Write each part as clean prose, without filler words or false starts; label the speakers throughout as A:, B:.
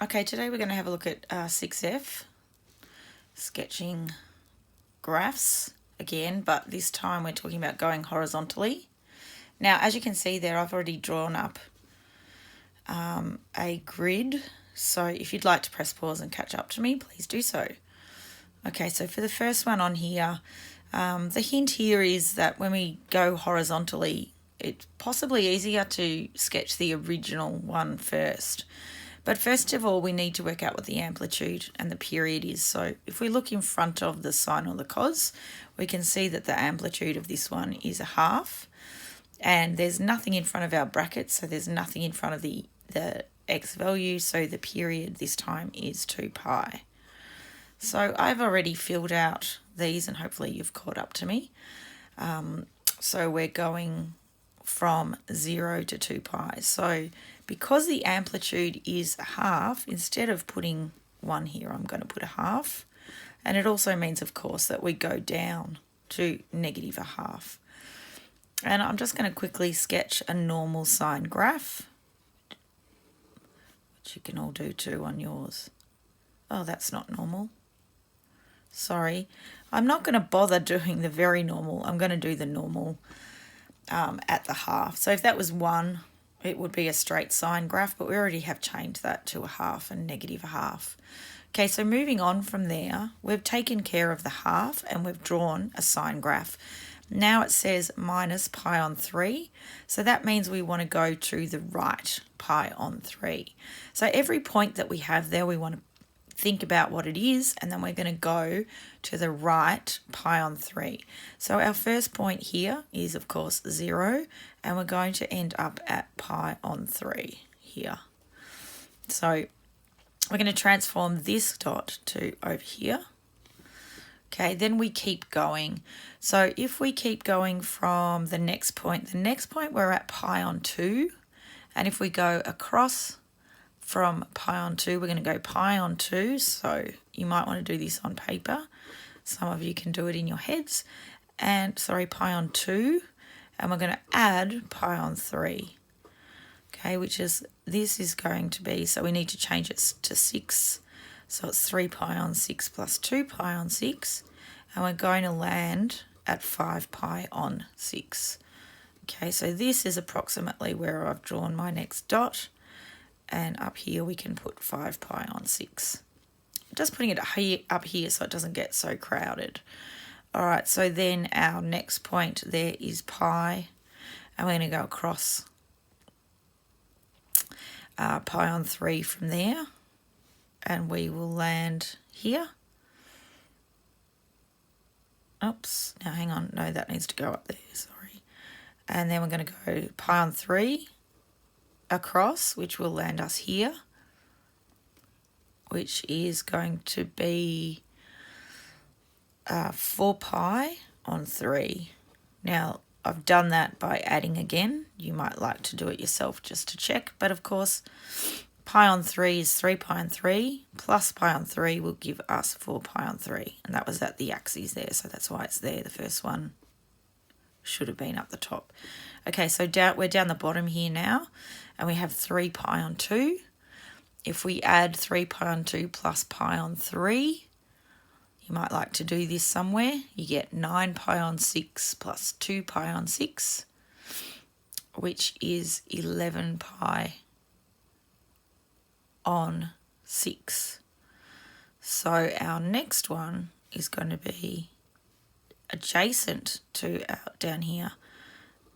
A: Okay, today we're going to have a look at 6F, sketching graphs again, but this time we're talking about going horizontally. Now, as you can see there, I've already drawn up a grid, so if you'd like to press pause and catch up to me, please do so. Okay, so for the first one on here, the hint here is that when we go horizontally, it's possibly easier to sketch the original one first. But first of all, we need to work out what the amplitude and the period is. So if we look in front of the sine or the cos, we can see that the amplitude of this one is 1/2. And there's nothing in front of our brackets, so there's nothing in front of the x value. So the period this time is 2 pi. So I've already filled out these and hopefully you've caught up to me. So we're going from 0 to 2 pi. So because the amplitude is 1/2, instead of putting 1 here, I'm going to put 1/2. And it also means, of course, that we go down to -1/2. And I'm just going to quickly sketch a normal sine graph, which you can all do too on yours. Oh, that's not normal. Sorry. I'm not going to bother doing the very normal. I'm going to do the normal at the 1/2. So if that was 1, it would be a straight sine graph, but we already have changed that to 1/2 and -1/2. Okay, so moving on from there, we've taken care of the 1/2 and we've drawn a sine graph. Now it says minus pi on 3, so that means we want to go to the right pi on 3. So every point that we have there, we want to think about what it is, and then we're going to go to the right pi on 3. So our first point here is, of course, 0, and we're going to end up at pi on 3 here. So we're going to transform this dot to over here. Okay, then we keep going. So if we keep going from the next point we're at pi on 2, and if we go across from pi on 2, we're going to go pi on 2, so you might want to do this on paper. Some of you can do it in your heads. And, sorry, pi on 2, and we're going to add pi on 3. Okay, which is, this is going to be, so we need to change it to 6. So it's 3 pi on 6 plus 2 pi on 6, and we're going to land at 5 pi on 6. Okay, so this is approximately where I've drawn my next dot. And up here we can put 5 pi on 6. Just putting it up here so it doesn't get so crowded. All right, so then our next point there is pi, and we're going to go across pi on 3 from there, and we will land here. Oops, now hang on, no, that needs to go up there, sorry. And then we're going to go pi on 3 across, which will land us here, which is going to be 4 pi on 3. Now, I've done that by adding again. You might like to do it yourself just to check, but of course, pi on 3 is 3 pi on 3, plus pi on 3 will give us 4 pi on 3, and that was at the axes there, so that's why it's there. The first one should have been up the top. Okay, so we're down the bottom here now, and we have 3 pi on 2. If we add 3 pi on 2 plus pi on 3, you might like to do this somewhere, you get 9 pi on 6 plus 2 pi on 6, which is 11 pi on 6. So our next one is going to be adjacent to down here,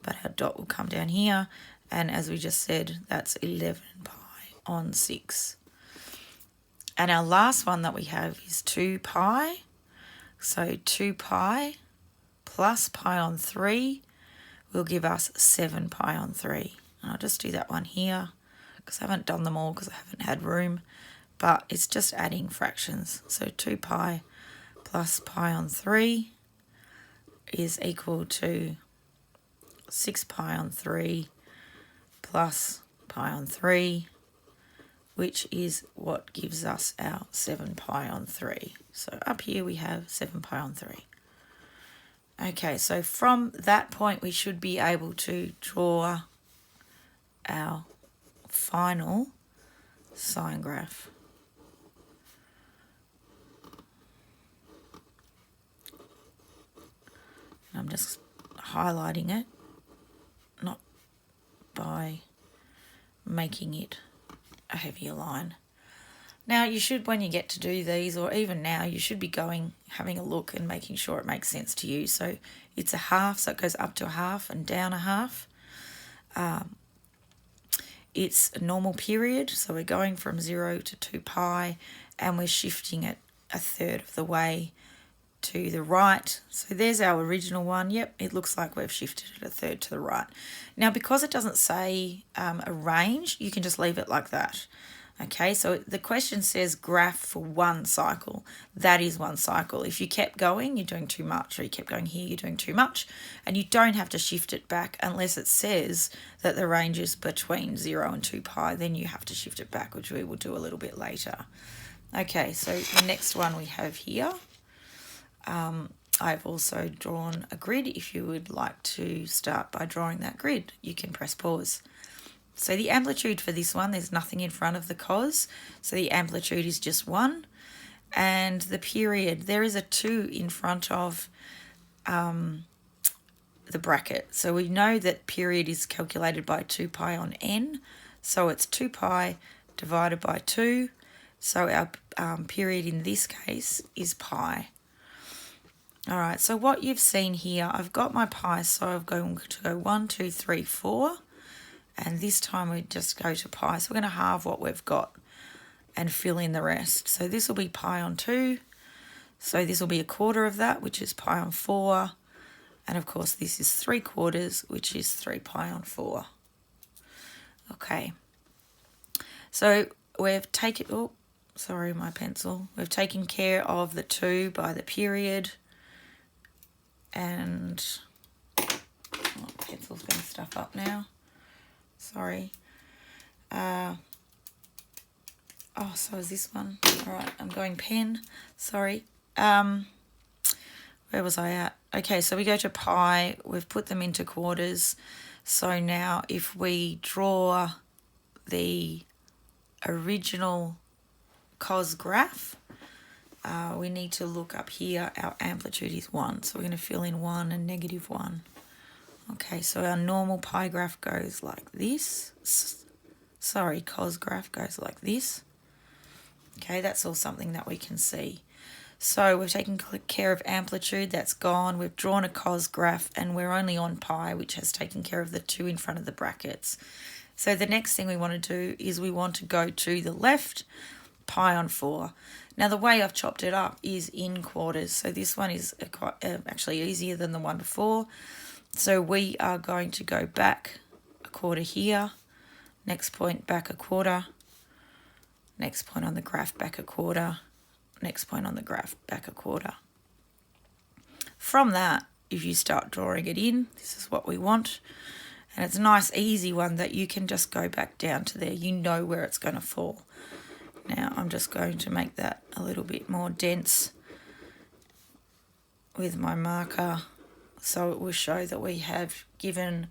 A: but our dot will come down here, and as we just said, that's 11 pi on 6. And our last one that we have is 2 pi, so 2 pi plus pi on 3 will give us 7 pi on 3. And I'll just do that one here because I haven't done them all because I haven't had room, but it's just adding fractions. So 2 pi plus pi on 3 is equal to 6 pi on 3 plus pi on 3, which is what gives us our 7 pi on 3. So up here we have 7 pi on 3. Okay, so from that point we should be able to draw our final sine graph. I'm just highlighting it, not by making it a heavier line. Now you should, when you get to do these, or even now, you should be having a look and making sure it makes sense to you. So it's a half, so it goes up to a half and down a half. It's a normal period, so we're going from 0 to 2 pi, and we're shifting it a third of the way to the right. So there's our original one. Yep, it looks like we've shifted it a third to the right. Now, because it doesn't say a range, you can just leave it like that. Okay, so the question says graph for one cycle. That is one cycle. If you kept going, you're doing too much, or you kept going here, you're doing too much, and you don't have to shift it back unless it says that the range is between 0 and 2 pi, then you have to shift it back, which we will do a little bit later. Okay, so the next one we have here, I've also drawn a grid. If you would like to start by drawing that grid, you can press pause. So the amplitude for this one, there's nothing in front of the cos, so the amplitude is just 1. And the period, there is a 2 in front of the bracket. So we know that period is calculated by 2 pi on n, so it's 2 pi divided by 2. So our period in this case is pi. All right, so what you've seen here, I've got my pi, so I'm going to go 1, 2, 3, 4. And this time we just go to pi. So we're going to halve what we've got and fill in the rest. So this will be pi on 2. So this will be a quarter of that, which is pi on 4. And of course this is 3/4, which is 3 pi on 4. Okay. So we've taken, oh, sorry, my pencil. We've taken care of the 2 by the period. And, oh, pencil's going to stuff up now. Sorry. Oh, so is this one? All right, I'm going pen. Sorry. Where was I at? Okay, so we go to pi. We've put them into quarters. So now if we draw the original cos graph, we need to look up here. Our amplitude is 1. So we're going to fill in 1 and -1. Okay, so our normal pi graph goes like this. Sorry, cos graph goes like this. Okay, that's all something that we can see. So we've taken care of amplitude, that's gone. We've drawn a cos graph, and we're only on pi, which has taken care of the 2 in front of the brackets. So the next thing we want to do is we want to go to the left, pi on 4. Now the way I've chopped it up is in quarters. So this one is actually easier than the one before. So we are going to go back a quarter here, next point back a quarter, next point on the graph back a quarter, next point on the graph back a quarter. From that, if you start drawing it in, this is what we want. And it's a nice easy one that you can just go back down to there. You know where it's going to fall. Now I'm just going to make that a little bit more dense with my marker, so it will show that we have given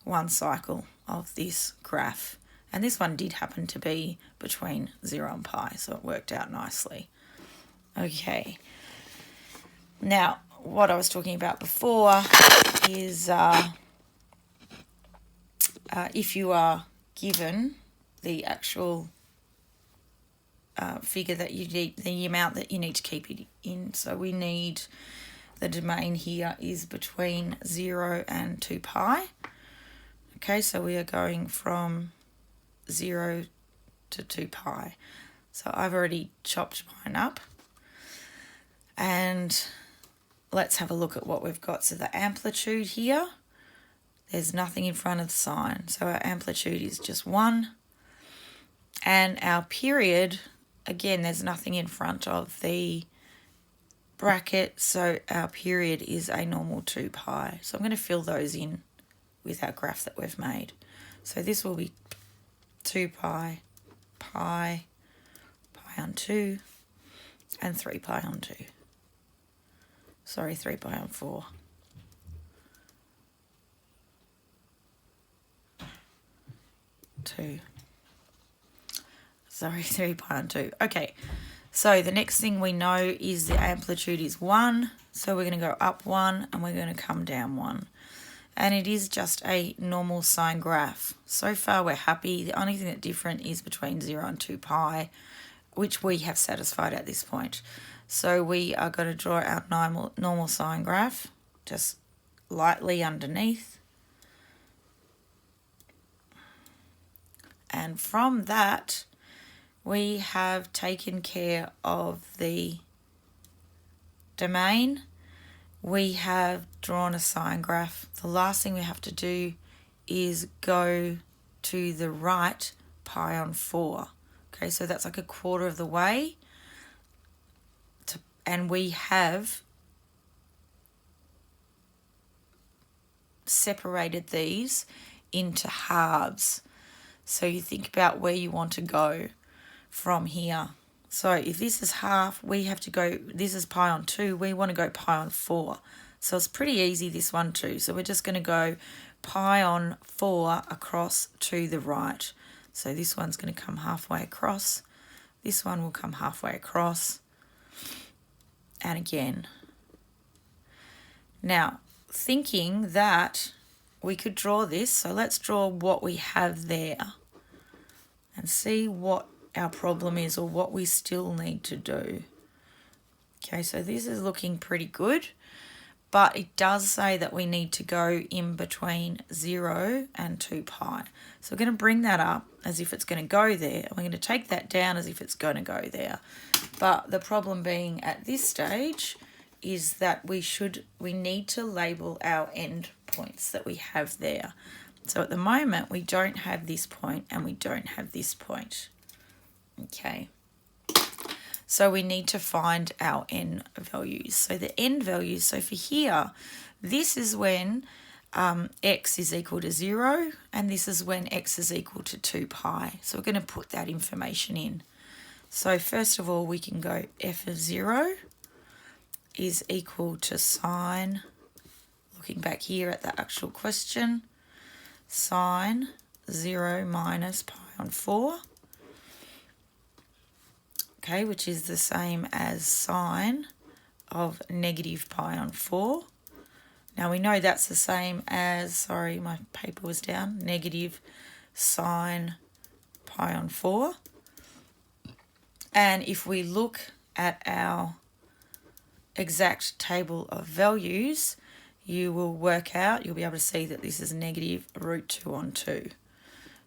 A: one cycle of this graph. And this one did happen to be between 0 and pi, so it worked out nicely. Okay. Now, what I was talking about before is if you are given the actual figure that you need, the amount that you need to keep it in. So we need, the domain here is between 0 and 2 pi. Okay, so we are going from 0 to 2 pi. So I've already chopped mine up. And let's have a look at what we've got. So the amplitude here, there's nothing in front of the sign. So our amplitude is just 1. And our period, again, there's nothing in front of the bracket. So our period is a normal 2 pi. So I'm going to fill those in with our graph that we've made. So this will be 2 pi, pi, pi on 2, and 3 pi on 2. Sorry, 3 pi on 4. Sorry, 3 pi on 2. Okay, So the next thing we know is the amplitude is 1. So we're going to go up 1 and we're going to come down 1. And it is just a normal sine graph. So far we're happy. The only thing that's different is between 0 and 2 pi, which we have satisfied at this point. So we are going to draw our normal sine graph, just lightly underneath. And from that, we have taken care of the domain. We have drawn a sine graph. The last thing we have to do is go to the right pi on 4. Okay, so that's like a quarter of the way. And we have separated these into halves. So you think about where you want to go from here. So if this is half, we have to go, this is pi on 2, we want to go pi on 4. So it's pretty easy, this one too. So we're just going to go pi on 4 across to the right. So this one's going to come halfway across. This one will come halfway across. And again. Now, thinking that we could draw this, so let's draw what we have there and see what our problem is or what we still need to do. Okay, so this is looking pretty good, but it does say that we need to go in between 0 and 2 pi. So we're going to bring that up as if it's going to go there, and we're going to take that down as if it's going to go there. But the problem being at this stage is that we need to label our end points that we have there. So at the moment, we don't have this point and we don't have this point. Okay, so we need to find our n values. So the n values, so for here, this is when x is equal to 0, and this is when x is equal to 2 pi. So we're going to put that information in. So first of all, we can go f of 0 is equal to sine, looking back here at the actual question, sine 0 minus pi on 4. Okay, which is the same as sine of negative pi on 4. Now we know that's the same as, sorry, my paper was down, negative sine pi on 4. And if we look at our exact table of values, you will work out, you'll be able to see that this is negative root 2 on 2.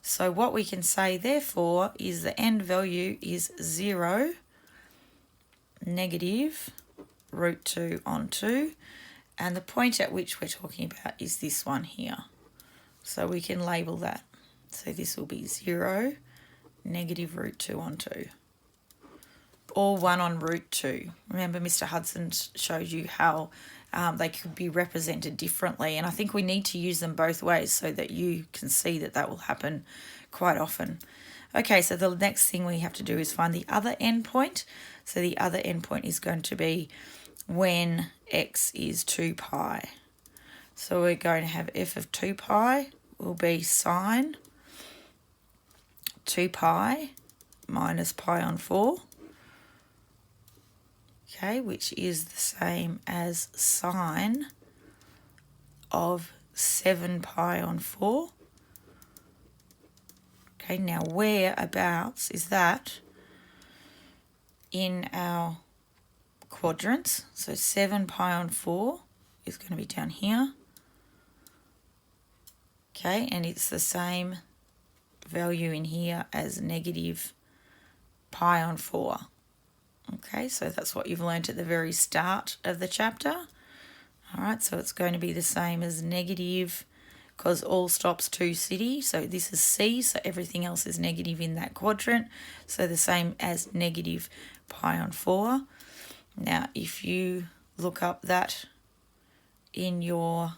A: So what we can say, therefore, is the end value is 0, negative root 2 on 2, and the point at which we're talking about is this one here. So we can label that. So this will be 0, negative root 2 on 2, or 1 on root 2. Remember, Mr. Hudson showed you how they could be represented differently, and I think we need to use them both ways so that you can see that that will happen quite often. Okay, so the next thing we have to do is find the other endpoint. So the other endpoint is going to be when x is 2 pi. So we're going to have f of 2 pi will be sine 2 pi minus pi on 4. Okay, which is the same as sine of 7 pi on 4. Okay, now whereabouts is that in our quadrants? So 7 pi on 4 is going to be down here. Okay, and it's the same value in here as negative pi on 4. Okay, so that's what you've learnt at the very start of the chapter. All right, so it's going to be the same as negative, because all stops to city. So this is C, so everything else is negative in that quadrant. So the same as negative pi on 4. Now, if you look up that in your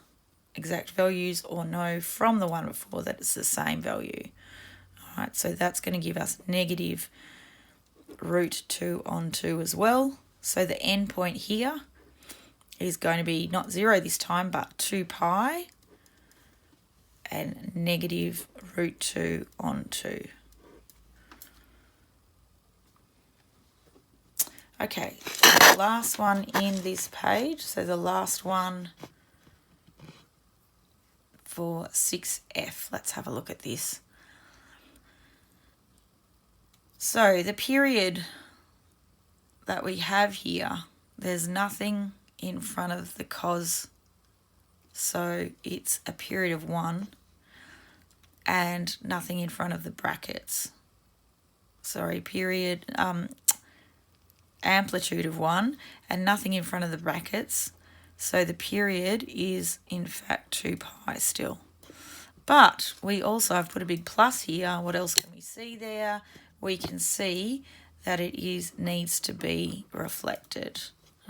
A: exact values or know from the one before that it's the same value. All right, so that's going to give us negative root 2 on 2 as well. So the end point here is going to be not 0 this time, but 2 pi and negative root 2 on 2. Okay, the last one in this page, so the last one for 6F. Let's have a look at this. So the period that we have here, there's nothing in front of the cos, so it's a period of 1, and nothing in front of the brackets. Sorry, period, amplitude of 1 and nothing in front of the brackets. So the period is in fact 2 pi still. But we also have put a big plus here. What else can we see there? We can see that it needs to be reflected.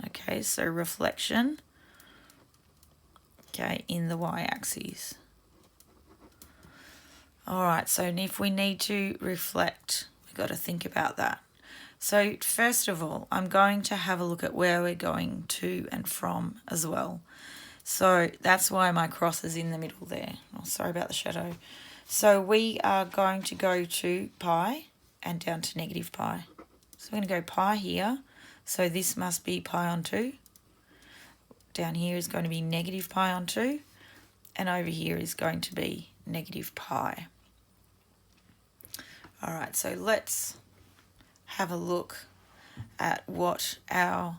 A: Okay, so reflection, okay, in the y-axis. All right, so if we need to reflect, we've got to think about that. So first of all, I'm going to have a look at where we're going to and from as well. So that's why my cross is in the middle there. Oh, sorry about the shadow. So we are going to go to pi and down to negative pi. So we're going to go pi here. So this must be pi on 2. Down here is going to be negative pi on 2. And over here is going to be negative pi. All right, so let's have a look at what our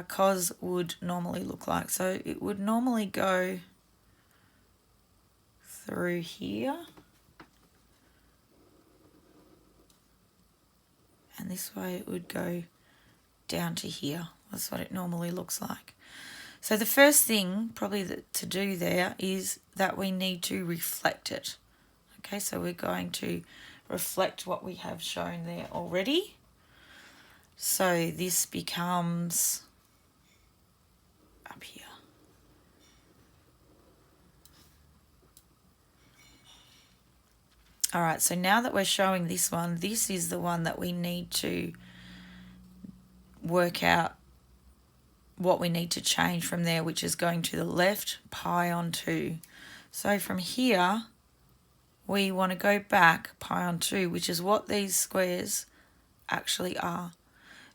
A: cos would normally look like. So it would normally go through here, and this way it would go down to here. That's what it normally looks like. So the first thing probably to do there is that we need to reflect it. Okay, so we're going to reflect what we have shown there already. So this becomes up here. All right, so now that we're showing this one, this is the one that we need to work out what we need to change from there, which is going to the left, pi on 2. So from here, we want to go back pi on 2, which is what these squares actually are.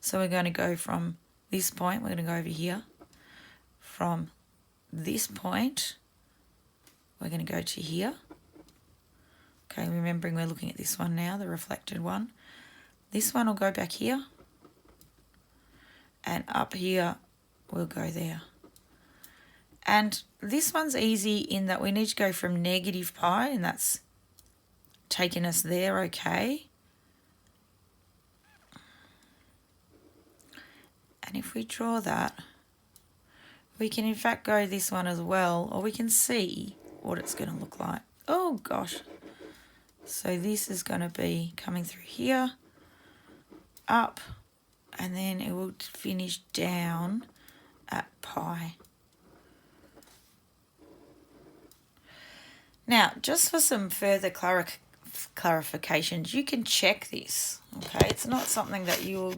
A: So we're going to go from this point, we're going to go over here. From this point, we're going to go to here. Okay, remembering we're looking at this one now, the reflected one. This one will go back here. And up here, we'll go there. And this one's easy in that we need to go from negative pi, and that's taking us there, okay. And if we draw that, we can in fact go this one as well, or we can see what it's going to look like. Oh gosh. So this is going to be coming through here, up, and then it will finish down at pi. Now, just for some further clarifications, you can check this, okay? It's not something that you'll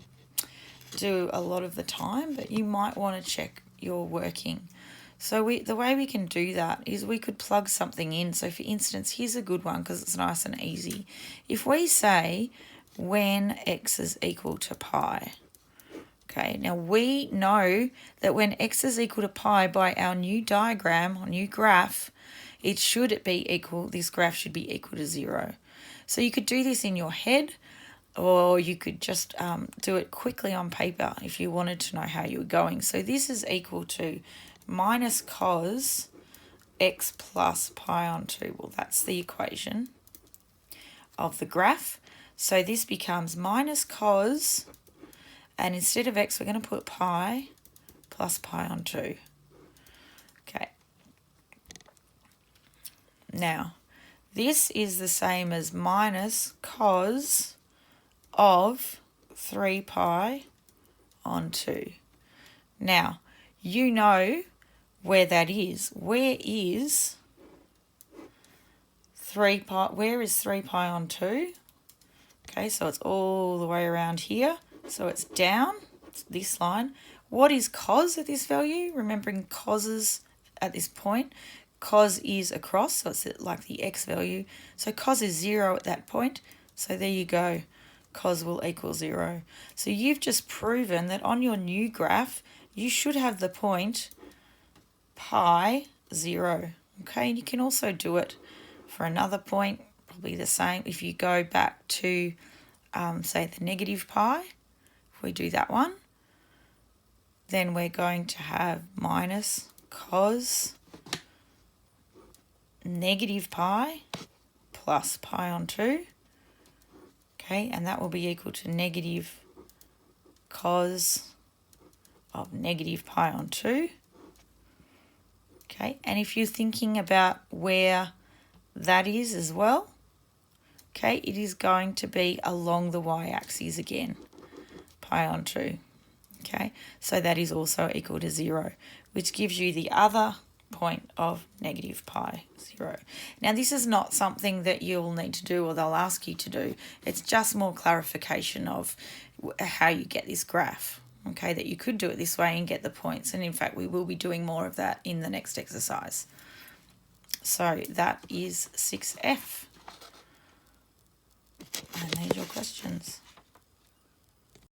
A: do a lot of the time, but you might want to check your working. So the way we can do that is we could plug something in. So for instance, here's a good one because it's nice and easy. If we say when x is equal to pi, okay, now we know that when x is equal to pi by our new diagram, or new graph, it should be equal, this graph should be equal to 0. So you could do this in your head, or you could just do it quickly on paper if you wanted to know how you were going. So this is equal to minus cos x plus pi on 2. Well, that's the equation of the graph. So this becomes minus cos, and instead of x, we're going to put pi plus pi on 2. Okay. Now, this is the same as minus cos of 3 pi on 2. Now, you know where that is. Where is 3 pi? Where is 3 pi on 2? Okay, so it's all the way around here. So it's down, it's this line. What is cos at this value? Remembering coses at this point. Cos is across, so it's like the x value. So cos is 0 at that point. So there you go. cos will equal 0. So you've just proven that on your new graph, you should have the point pi 0. Okay, and you can also do it for another point, probably the same. If you go back to, say, the negative pi, if we do that one, then we're going to have minus cos negative pi plus pi on 2. Okay, and that will be equal to negative cos of negative pi on 2. Okay, and if you're thinking about where that is as well, okay, it is going to be along the y-axis again, pi on 2. Okay, so that is also equal to 0, which gives you the other point of negative pi 0. Now, this is not something that you'll need to do or they'll ask you to do. It's just more clarification of how you get this graph. Okay, that you could do it this way and get the points. And in fact, we will be doing more of that in the next exercise. So that is 6F.